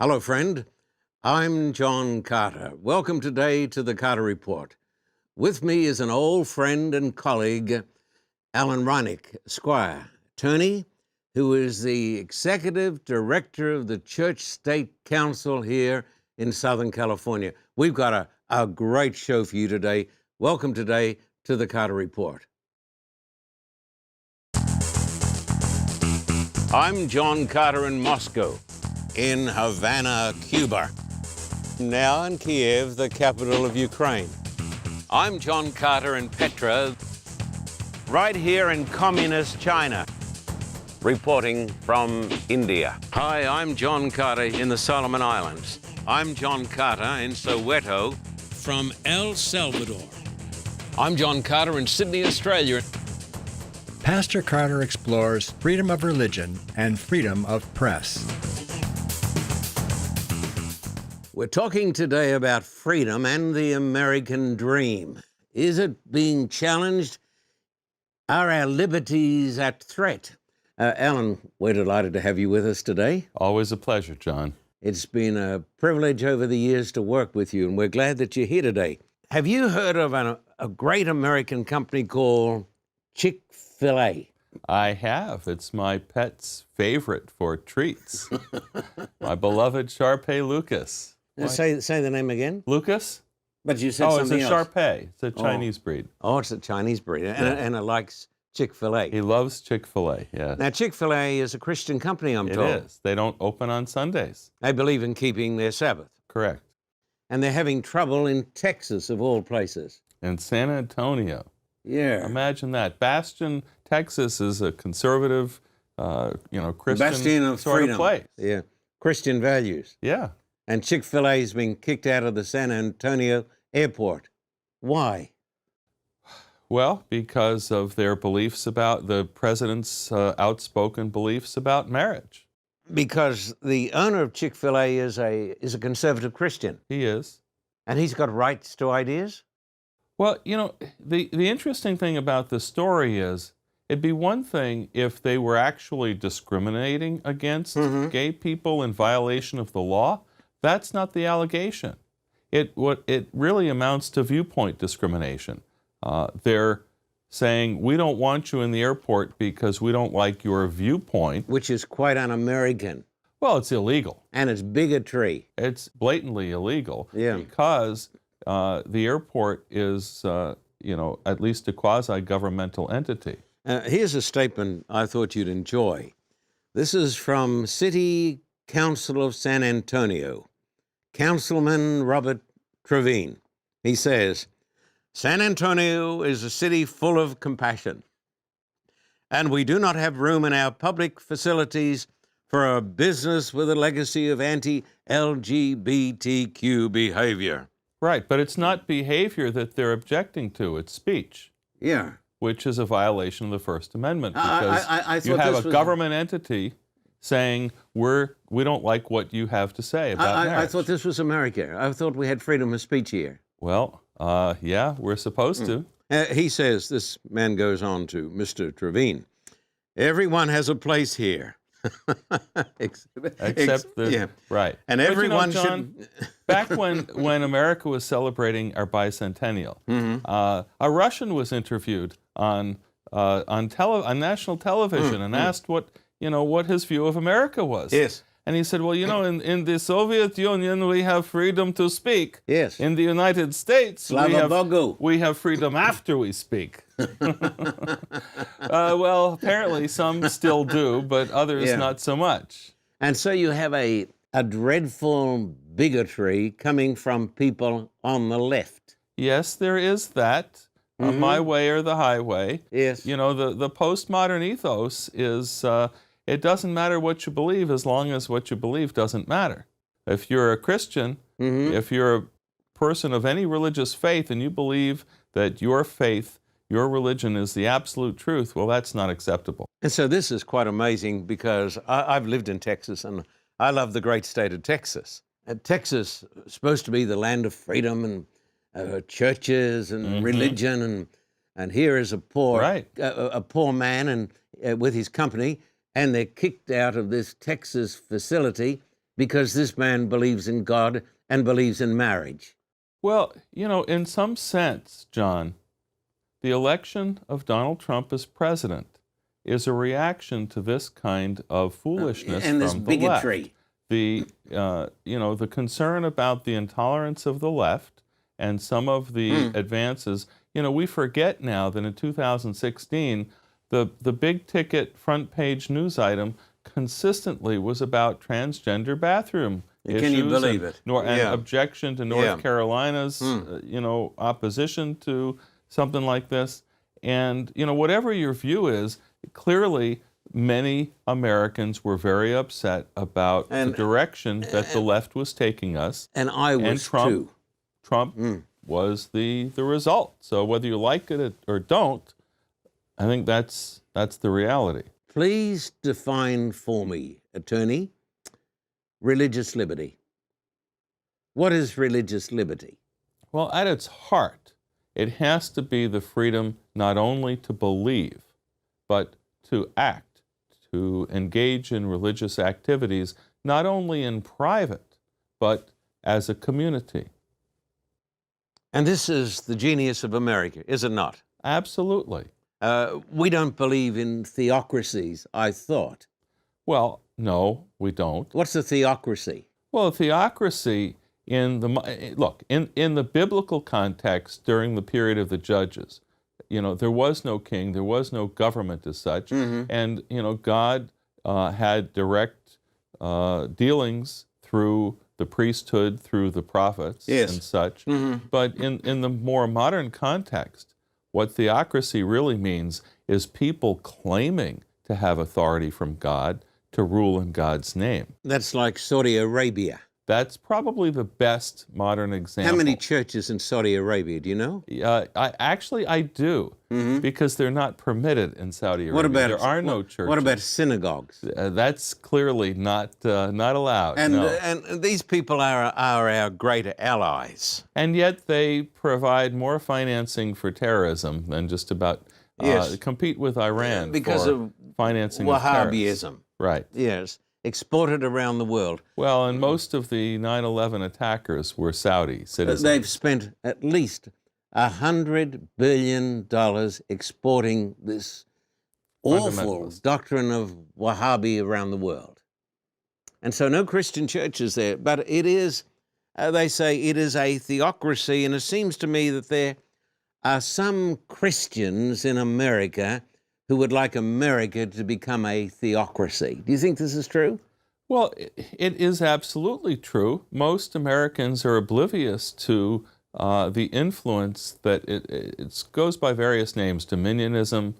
Hello, friend. I'm John Carter. Welcome today to the Carter Report. With me is an old friend and colleague, Alan Reinick, Esquire, attorney, who is the executive director of the Church State Council here in Southern California. We've got a great show for you today. Welcome today to the Carter Report. I'm John Carter in Moscow, in Havana, Cuba, now in Kiev, the capital of Ukraine. I'm John Carter in Petra, right here in communist China, reporting from India. Hi, I'm John Carter in the Solomon Islands. I'm John Carter in Soweto, from El Salvador. I'm John Carter in Sydney, Australia. Pastor Carter explores freedom of religion and freedom of press. We're talking today about freedom and the American dream. Is it being challenged? Are our liberties at threat? Alan, we're delighted to have you with us today. Always a pleasure, John. It's been a privilege over the years to work with you, and we're glad that you're here today. Have you heard of a great American company called Chick-fil-A? I have. It's my pet's favorite for treats. My beloved Shar-Pei Lucas. Say the name again. Lucas? But you said something else. Oh, it's a Shar-Pei. It's a Chinese breed. Oh, it's a Chinese breed, and it likes Chick-fil-A. He loves Chick-fil-A, yes. Now, Chick-fil-A is a Christian company, I'm told. It is. They don't open on Sundays. They believe in keeping their Sabbath. Correct. And they're having trouble in Texas, of all places. In San Antonio. Yeah. Imagine that. Bastion, Texas is a conservative, Christian bastion of sort freedom. of place. Yeah. Christian values. Yeah. And Chick-fil-A's been kicked out of the San Antonio airport. Why? Well, because of their beliefs about the president's outspoken beliefs about marriage. Because the owner of Chick-fil-A is a conservative Christian. He is. And he's got rights to ideas? Well, the interesting thing about this story is it'd be one thing if they were actually discriminating against gay people in violation of the law. That's not the allegation. What it really amounts to viewpoint discrimination. They're saying, we don't want you in the airport because we don't like your viewpoint. Which is quite un-American. Well, it's illegal. And it's bigotry. It's blatantly illegal. Yeah. Because the airport is, at least a quasi-governmental entity. Here's a statement I thought you'd enjoy. This is from City Council of San Antonio, Councilman Robert Trevine. He says, San Antonio is a city full of compassion, and we do not have room in our public facilities for a business with a legacy of anti-LGBTQ behavior. Right, but it's not behavior that they're objecting to, it's speech. Yeah. Which is a violation of the First Amendment, I because you have a government entity saying, we don't like what you have to say about marriage. I thought this was America. I thought we had freedom of speech here. Well, yeah, we're supposed to. He says, this man goes on to Mr. Trevine, everyone has a place here. Except right. And everyone John, should... back when America was celebrating our bicentennial, a Russian was interviewed on national television and asked what his view of America was. Yes. And he said, well, in the Soviet Union, we have freedom to speak. Yes. In the United States, we have freedom after we speak. Well, apparently some still do, but others not so much. And so you have a dreadful bigotry coming from people on the left. Yes, there is that. My way or the highway. Yes. The postmodern ethos is... it doesn't matter what you believe as long as what you believe doesn't matter. If you're a Christian, if you're a person of any religious faith and you believe that your faith, your religion is the absolute truth, well, that's not acceptable. And so this is quite amazing because I've lived in Texas and I love the great state of Texas. Texas is supposed to be the land of freedom and churches and religion, and here is a poor man and with his company, and they're kicked out of this Texas facility because this man believes in God and believes in marriage. Well, in some sense, John, the election of Donald Trump as president is a reaction to this kind of foolishness and this from the bigotry. left. The concern about the intolerance of the left and some of the advances. We forget now that in 2016, the big ticket front page news item consistently was about transgender bathroom issues. Can you believe it? And objection to North Carolina's, opposition to something like this. And, whatever your view is, clearly many Americans were very upset about the direction that the left was taking us. And I was too. Trump was the result. So whether you like it or don't, I think that's the reality. Please define for me, attorney, religious liberty. What is religious liberty? Well, at its heart, it has to be the freedom not only to believe, but to act, to engage in religious activities, not only in private, but as a community. And this is the genius of America, is it not? Absolutely. We don't believe in theocracies, I thought. Well, no, we don't. What's a theocracy? Well, a theocracy in the biblical context during the period of the judges, there was no king, there was no government as such, and God had direct dealings through the priesthood, through the prophets and such. But in the more modern context, what theocracy really means is people claiming to have authority from God to rule in God's name. That's like Saudi Arabia. That's probably the best modern example. How many churches in Saudi Arabia, do you know? I do, because they're not permitted in Saudi Arabia. There are no churches. What about synagogues? That's clearly not allowed. And these people are our greater allies. And yet they provide more financing for terrorism than just about compete with Iran because of financing Wahhabism. Right. Yes. Exported around the world. Well, and most of the 9/11 attackers were Saudi citizens. They've spent at least $100 billion exporting this awful doctrine of Wahhabi around the world. And so no Christian churches there, but it is, they say it is a theocracy, and it seems to me that there are some Christians in America who would like America to become a theocracy. Do you think this is true? Well, it is absolutely true. Most Americans are oblivious to the influence that it goes by various names. Dominionism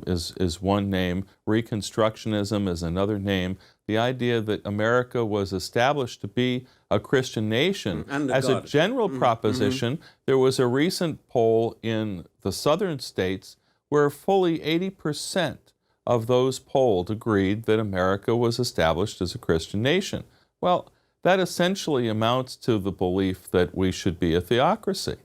is one name. Reconstructionism is another name. The idea that America was established to be a Christian nation. As a general proposition, there was a recent poll in the southern states where fully 80% of those polled agreed that America was established as a Christian nation. Well, that essentially amounts to the belief that we should be a theocracy.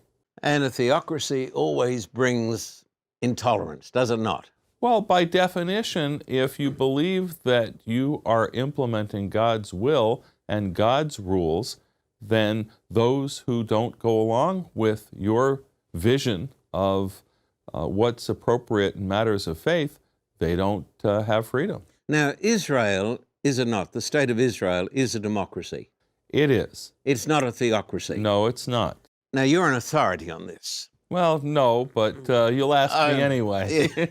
And a theocracy always brings intolerance, does it not? Well, by definition, if you believe that you are implementing God's will and God's rules, then those who don't go along with your vision of what's appropriate in matters of faith, they don't have freedom. Now, Israel, is it not? The state of Israel is a democracy. It is. It's not a theocracy. No, it's not. Now, you're an authority on this. Well, no, but you'll ask me anyway.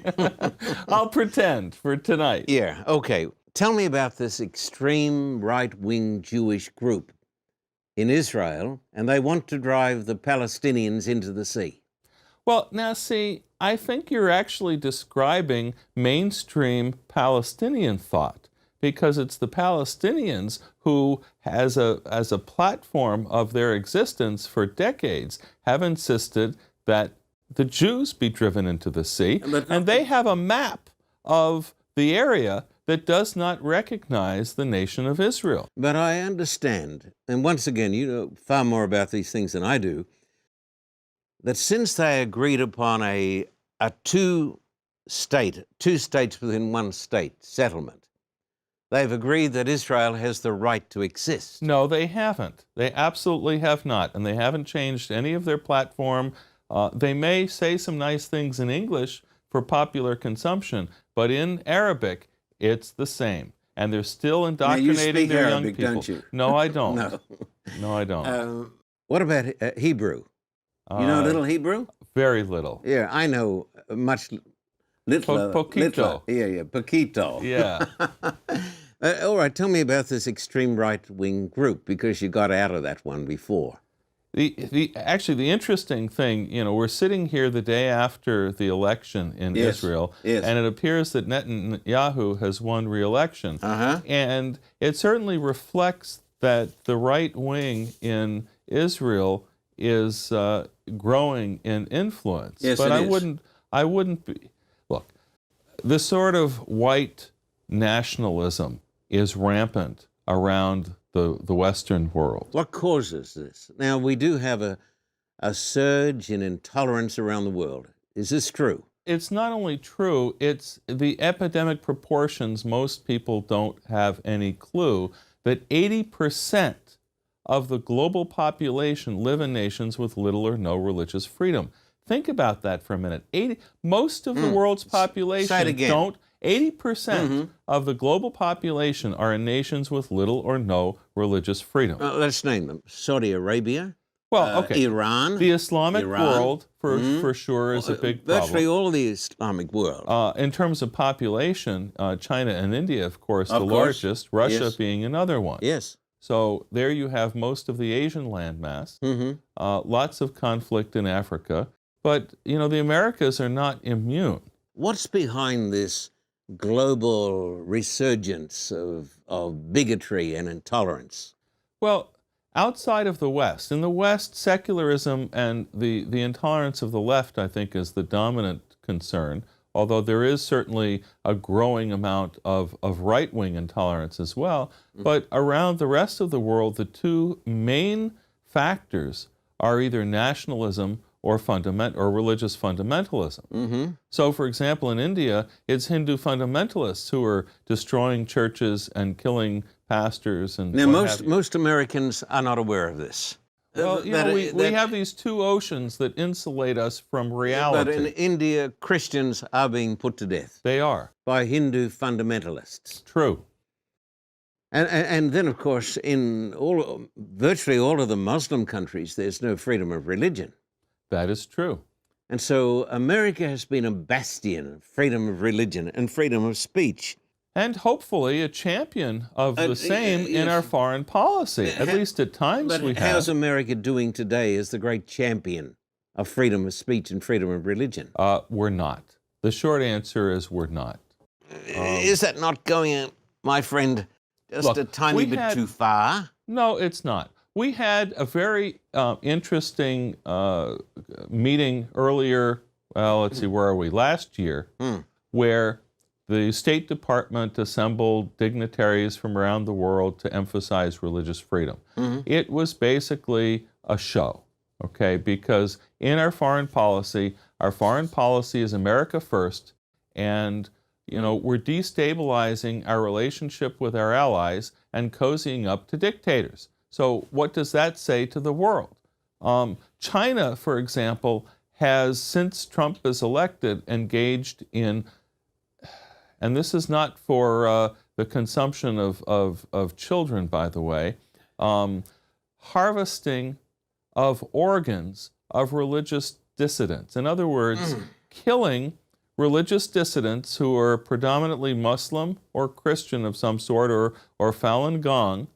I'll pretend for tonight. Yeah, okay. Tell me about this extreme right-wing Jewish group in Israel, and they want to drive the Palestinians into the sea. Well, now see, I think you're actually describing mainstream Palestinian thought, because it's the Palestinians who, as a platform of their existence for decades, have insisted that the Jews be driven into the sea, and they have a map of the area that does not recognize the nation of Israel. But I understand, and once again, you know far more about these things than I do, that since they agreed upon a two states within one state settlement, They've agreed that Israel has the right to exist. No, they haven't. They absolutely have not, and they haven't changed any of their platform. They may say some nice things in English for popular consumption, but in Arabic, it's the same. And they're still indoctrinating their young people. Don't you? No, I don't. No. No, I don't. What about Hebrew? You know a little Hebrew? Very little. Yeah, I know much little. Poquito. Yeah, poquito. Yeah. All right, tell me about this extreme right-wing group, because you got out of that one before. Actually, the interesting thing, we're sitting here the day after the election in Israel, and it appears that Netanyahu has won re-election. And it certainly reflects that the right wing in Israel is growing in influence. Yes, but it I wouldn't be. Look, the sort of white nationalism is rampant around the Western world. What causes this? Now, we do have a surge in intolerance around the world. Is this true? It's not only true, it's the epidemic proportions. Most people don't have any clue that 80% of the global population live in nations with little or no religious freedom. Think about that for a minute. Most of the world's population Say it again. don't. 80% of the global population are in nations with little or no religious freedom. Let's name them. Saudi Arabia. Well, okay. Iran. The Islamic world, for sure, is a big problem. Virtually all the Islamic world. In terms of population, China and India, of course, the largest, Russia being another one. Yes. So there you have most of the Asian landmass, lots of conflict in Africa, but, the Americas are not immune. What's behind this global resurgence of bigotry and intolerance? Well, outside of the West, in the West, secularism and the intolerance of the left, I think, is the dominant concern, although there is certainly a growing amount of right-wing intolerance as well. But around the rest of the world, the two main factors are either nationalism or religious fundamentalism. So, for example, in India, it's Hindu fundamentalists who are destroying churches and killing pastors. And now, most Americans are not aware of this. Well, we have these two oceans that insulate us from reality. But in India, Christians are being put to death. They are. By Hindu fundamentalists. True. And then, of course, in virtually all of the Muslim countries, there's no freedom of religion. That is true. And so America has been a bastion of freedom of religion and freedom of speech. And hopefully a champion of the same in our foreign policy, at least at times we have. But how's America doing today as the great champion of freedom of speech and freedom of religion? We're not. The short answer is we're not. Is that not going, my friend, just a tiny bit too far? No, it's not. We had a very interesting meeting earlier, let's see, where are we? Last year, where the State Department assembled dignitaries from around the world to emphasize religious freedom. It was basically a show, okay? Because in our foreign policy is America first, and we're destabilizing our relationship with our allies and cozying up to dictators. So what does that say to the world? China, for example, has, since Trump is elected, engaged in, and this is not for the consumption of children, by the way, harvesting of organs of religious dissidents. In other words, killing religious dissidents who are predominantly Muslim or Christian of some sort, or Falun Gong,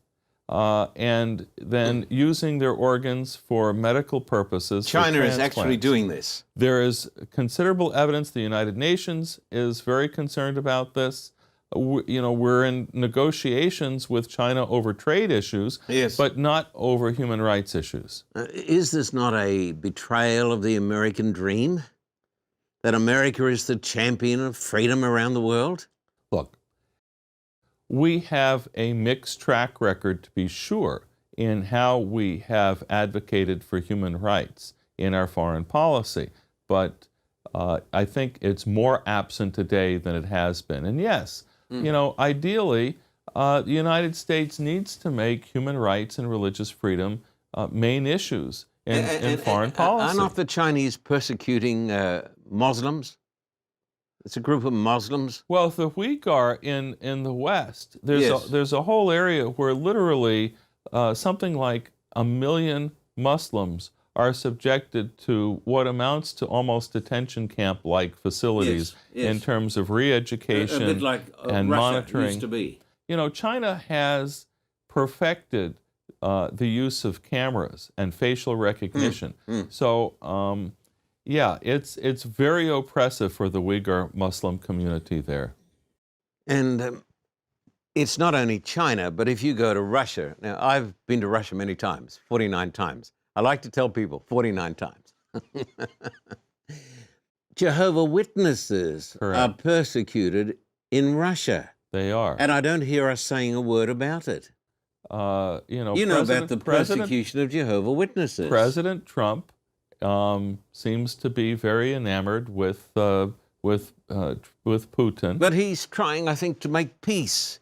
and then using their organs for medical purposes. China is actually doing this. There is considerable evidence. The United Nations is very concerned about this. We're in negotiations with China over trade issues, but not over human rights issues. Is this not a betrayal of the American dream? That America is the champion of freedom around the world? Look, we have a mixed track record, to be sure, in how we have advocated for human rights in our foreign policy. But I think it's more absent today than it has been. And yes, ideally, the United States needs to make human rights and religious freedom main issues in foreign policy. Are not the Chinese persecuting Muslims? It's a group of Muslims. Well, the Uyghur in the West, Yes. there's a whole area where literally something like 1 million Muslims are subjected to what amounts to almost detention camp-like facilities Yes, yes. in terms of re-education A bit like and Russia monitoring. used to be. You know, China has perfected the use of cameras and facial recognition. So, yeah, it's very oppressive for the Uyghur Muslim community there. And it's not only China, but if you go to Russia, now I've been to Russia many times, 49 times. I like to tell people 49 times. Jehovah's Witnesses Correct. are persecuted in Russia. They are. And I don't hear us saying a word about it. You know about the persecution of Jehovah's Witnesses. President Trump seems to be very enamored with Putin. But he's trying, I think, to make peace.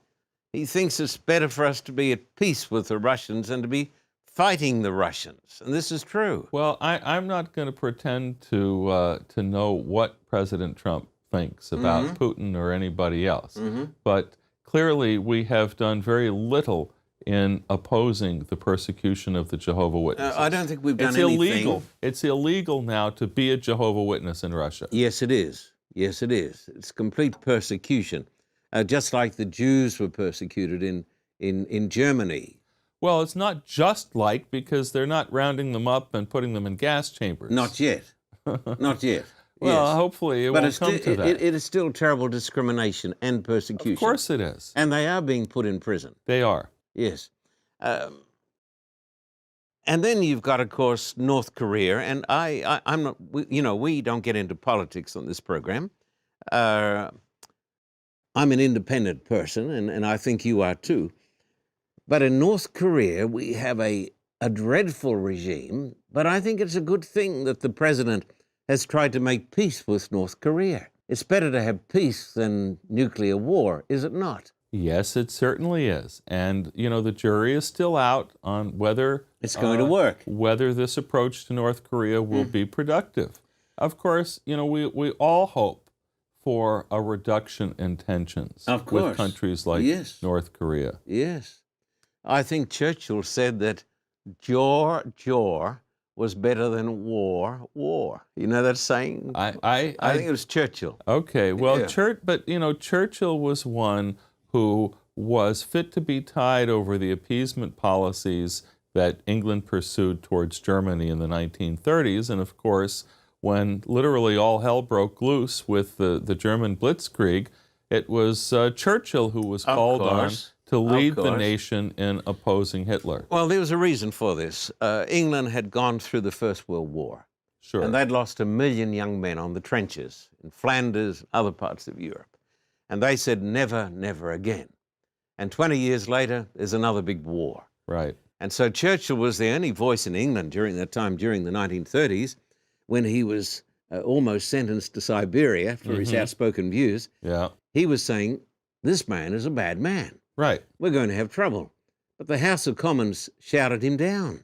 He thinks it's better for us to be at peace with the Russians than to be fighting the Russians. And this is true. Well, I'm not going to pretend to know what President Trump thinks about Putin or anybody else. But clearly we have done very little in opposing the persecution of the Jehovah's Witnesses. I don't think we've done It's anything. illegal. It's illegal now to be a Jehovah's Witness in Russia. Yes, it is. Yes, it is. It's complete persecution, just like the Jews were persecuted in Germany. Well, it's not just like, because they're not rounding them up and putting them in gas chambers. Not yet. Not yet. Well, Yes. hopefully it But won't come to that. it is still terrible discrimination and persecution. Of course it is. And they are being put in prison. They are. Yes. And then you've got, of course, North Korea. And I'm not, we don't get into politics on this program. I'm an independent person, and I think you are too. But in North Korea, we have a dreadful regime, but I think it's a good thing that the president has tried to make peace with North Korea. It's better to have peace than nuclear war, is it not? Yes, it certainly is. And, the jury is still out on whether It's going to work. Whether this approach to North Korea will be productive. Of course, we all hope for a reduction in tensions Of course. with countries like Yes. North Korea. Yes. I think Churchill said that jaw was better than war. You know that saying? I think it was Churchill. Okay, well, Yeah. but Churchill was one who was fit to be tied over the appeasement policies that England pursued towards Germany in the 1930s. And of course, when literally all hell broke loose with the German Blitzkrieg, it was Churchill who was called on to lead the nation in opposing Hitler. Well, there was a reason for this. England had gone through the First World War. Sure. And they'd lost 1 million young men on the trenches in Flanders and other parts of Europe. And they said, never, never again. And 20 years later, there's another big war. Right. And so Churchill was the only voice in England during that time, during the 1930s, when he was almost sentenced to Siberia for his outspoken views. Yeah. He was saying, this man is a bad man. Right. We're going to have trouble. But the House of Commons shouted him down.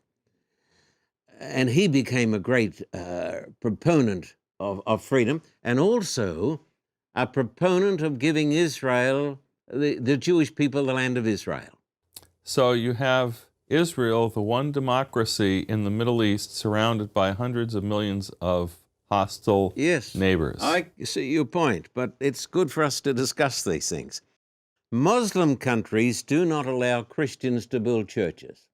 And he became a great proponent of freedom, and also a proponent of giving Israel, the Jewish people, the land of Israel. So you have Israel, the one democracy in the Middle East, surrounded by hundreds of millions of hostile neighbors. I see your point, but it's good for us to discuss these things. Muslim countries do not allow Christians to build churches.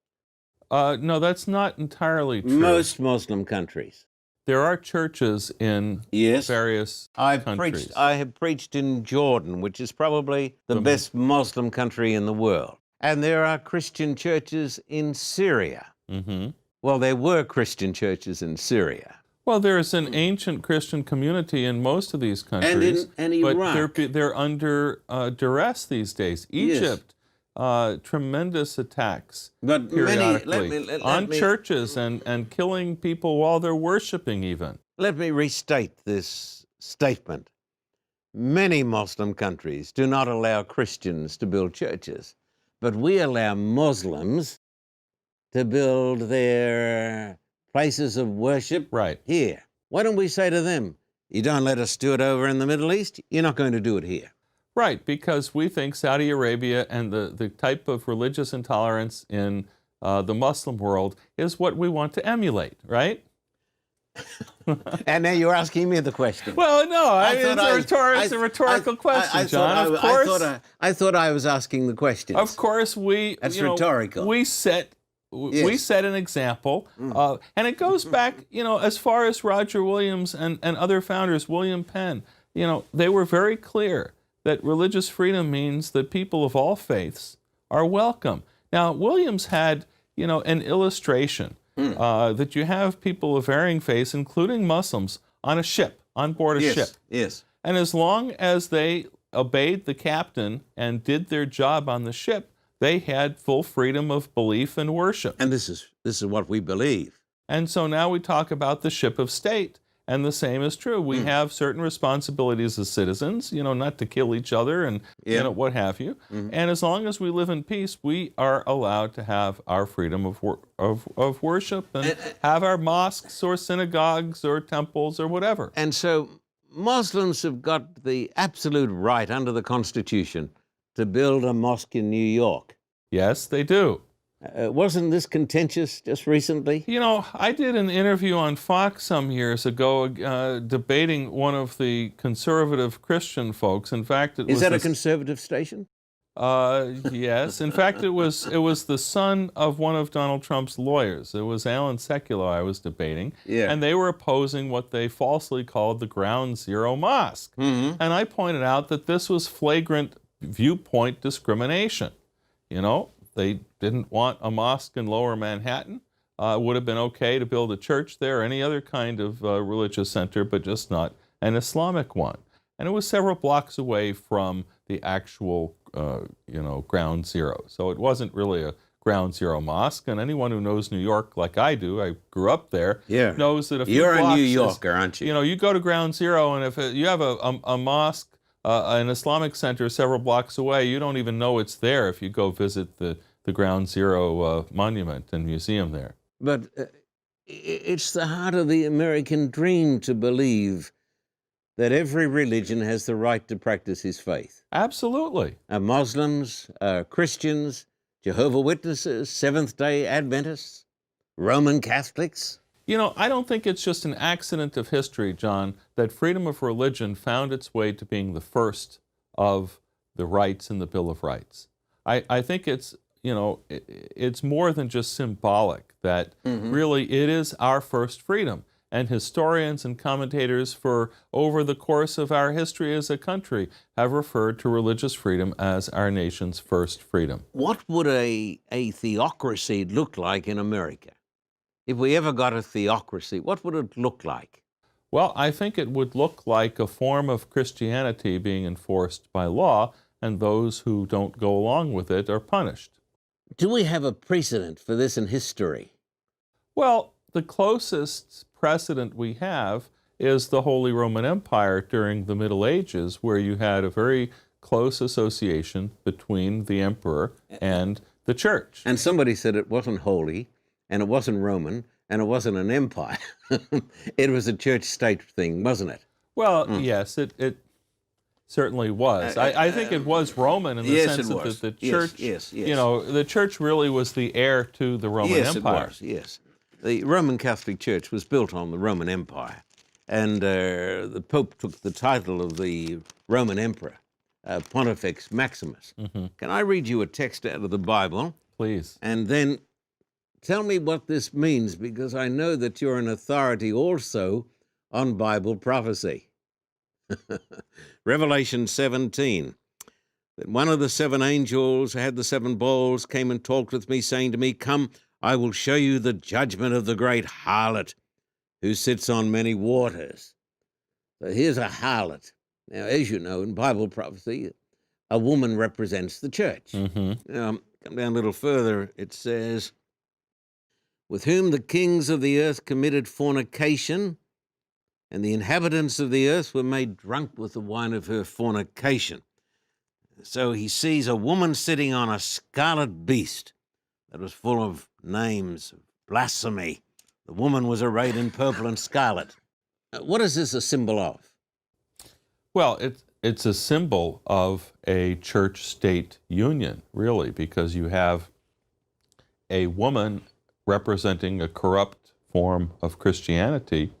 No, that's not entirely true. Most Muslim countries. There are churches in various countries. I have preached in Jordan, which is probably the best Muslim country in the world. And there are Christian churches in Syria. Well, there were Christian churches in Syria. Well, there is an ancient Christian community in most of these countries. And Iraq. But they're under duress these days. Egypt, tremendous attacks periodically on churches and killing people while they're worshiping even. Let me restate this statement. Many Muslim countries do not allow Christians to build churches. but we allow Muslims to build their places of worship Right. here. Why don't we say to them, you don't let us do it over in the Middle East, you're not going to do it here. Right, because we think Saudi Arabia and the type of religious intolerance in the Muslim world is what we want to emulate, right? And now you're asking me the question. Well, no, it's a rhetorical question, John. I thought I was asking the question. Of course, That's rhetorical. We set an example, and it goes back, as far as Roger Williams and other founders, William Penn. They were very clear that religious freedom means that people of all faiths are welcome. Now, Williams had, an illustration that you have people of varying faiths, including Muslims, on board a ship. Yes. And And as long as they obeyed the captain and did their job on the ship, they had full freedom of belief and worship. And this is what we believe. And so now we talk about the ship of state. And the same is true. We have certain responsibilities as citizens, not to kill each other and what have you. And as long as we live in peace, we are allowed to have our freedom of worship and have our mosques or synagogues or temples or whatever. And so Muslims have got the absolute right under the Constitution to build a mosque in New York. Yes, they do. Wasn't this contentious just recently? I did an interview on Fox some years ago debating one of the conservative Christian folks. In fact, Is that a conservative station? Yes. In fact, it was the son of one of Donald Trump's lawyers. It was Alan Sekulow I was debating. Yeah. And they were opposing what they falsely called the Ground Zero Mosque. And I pointed out that this was flagrant viewpoint discrimination. They didn't want a mosque in Lower Manhattan. It would have been okay to build a church there or any other kind of religious center, but just not an Islamic one. And it was several blocks away from the actual, Ground Zero. So it wasn't really a Ground Zero mosque. And anyone who knows New York like I do, I grew up there, knows that a few You're blocks a New Yorker, aren't you? You go to Ground Zero, and if you have a mosque, an Islamic center several blocks away, you don't even know it's there if you go visit the Ground Zero monument and museum there. But it's the heart of the American dream to believe that every religion has the right to practice his faith. Absolutely. Muslims, Christians, Jehovah's Witnesses, Seventh-day Adventists, Roman Catholics. I don't think it's just an accident of history, John, that freedom of religion found its way to being the first of the rights in the Bill of Rights. I think it's more than just symbolic, that really it is our first freedom. And historians and commentators for over the course of our history as a country have referred to religious freedom as our nation's first freedom. What would a theocracy look like in America? If we ever got a theocracy, what would it look like? Well, I think it would look like a form of Christianity being enforced by law, and those who don't go along with it are punished. Do we have a precedent for this in history? Well, the closest precedent we have is the Holy Roman Empire during the Middle Ages, where you had a very close association between the emperor and the church. And somebody said it wasn't holy, and it wasn't Roman, and it wasn't an empire. It was a church-state thing, wasn't it? Well, yes, it certainly was. I think it was Roman in the sense that the church, yes. The church really was the heir to the Roman Empire. It was, yes. The Roman Catholic Church was built on the Roman Empire, and the Pope took the title of the Roman Emperor, Pontifex Maximus. Can I read you a text out of the Bible? Please. And then tell me what this means, because I know that you're an authority also on Bible prophecy. Revelation 17. That one of the seven angels who had the seven bowls came and talked with me, saying to me, "Come, I will show you the judgment of the great harlot who sits on many waters." So here's a harlot. Now, as you know, in Bible prophecy, a woman represents the church. Come down a little further, it says, "With whom the kings of the earth committed fornication, and the inhabitants of the earth were made drunk with the wine of her fornication." So he sees a woman sitting on a scarlet beast that was full of names of blasphemy. The woman was arrayed in purple and scarlet. What is this a symbol of? Well, it's a symbol of a church-state union, really, because you have a woman representing a corrupt form of Christianity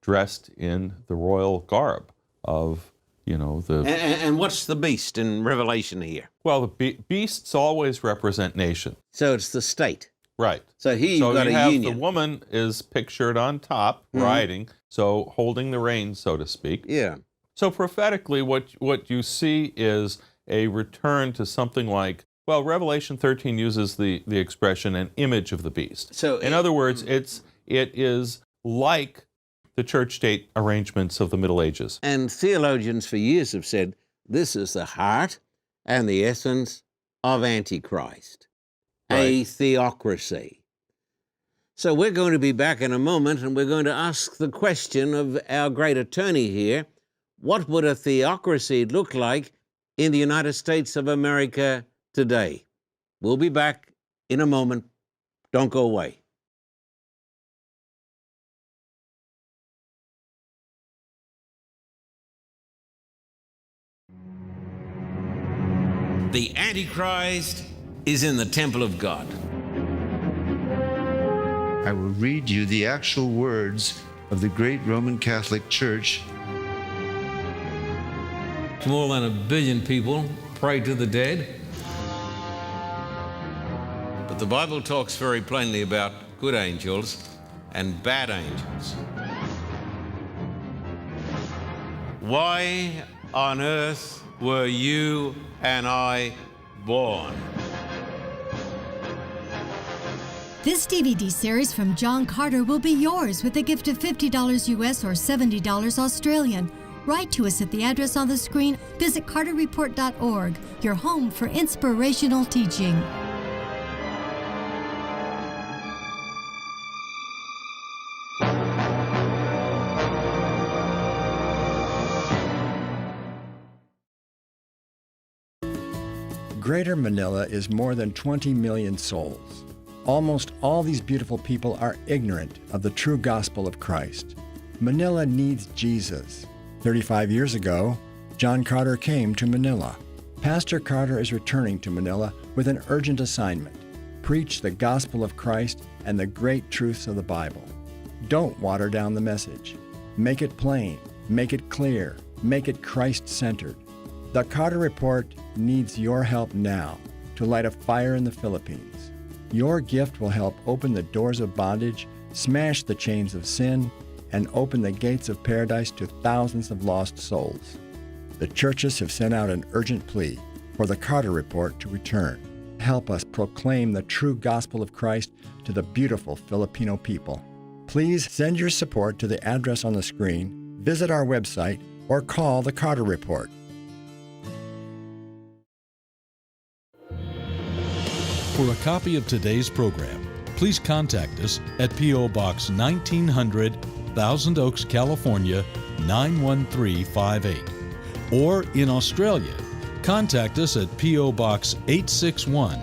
dressed in the royal garb of, the... And what's the beast in Revelation here? Well, the beasts always represent nation. So it's the state. Right. So here you've got you a have union. The woman is pictured on top, riding, so holding the reins, so to speak. Yeah. So prophetically, what you see is a return to something like, well, Revelation 13 uses the expression an image of the beast. So in other words, it is like the church-state arrangements of the Middle Ages. And theologians for years have said this is the heart and the essence of Antichrist, a theocracy. So we're going to be back in a moment, and we're going to ask the question of our great attorney here, what would a theocracy look like in the United States of America today? We'll be back in a moment. Don't go away. The Antichrist is in the temple of God. I will read you the actual words of the great Roman Catholic Church. More than 1 billion people pray to the dead. But the Bible talks very plainly about good angels and bad angels. Why on earth were you and I born? This DVD series from John Carter will be yours with a gift of $50 US or $70 Australian. Write to us at the address on the screen. Visit carterreport.org, your home for inspirational teaching. Greater Manila is more than 20 million souls. Almost all these beautiful people are ignorant of the true gospel of Christ. Manila needs Jesus. 35 years ago, John Carter came to Manila. Pastor Carter is returning to Manila with an urgent assignment: preach the gospel of Christ and the great truths of the Bible. Don't water down the message. Make it plain, make it clear, make it Christ-centered. The Carter Report needs your help now to light a fire in the Philippines. Your gift will help open the doors of bondage, smash the chains of sin, and open the gates of paradise to thousands of lost souls. The churches have sent out an urgent plea for the Carter Report to return. Help us proclaim the true gospel of Christ to the beautiful Filipino people. Please send your support to the address on the screen, visit our website, or call the Carter Report. For a copy of today's program, please contact us at P.O. Box 1900, Thousand Oaks, California, 91358. Or in Australia, contact us at P.O. Box 861,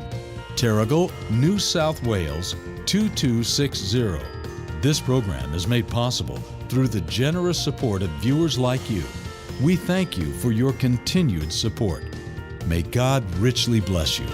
Terrigal, New South Wales, 2260. This program is made possible through the generous support of viewers like you. We thank you for your continued support. May God richly bless you.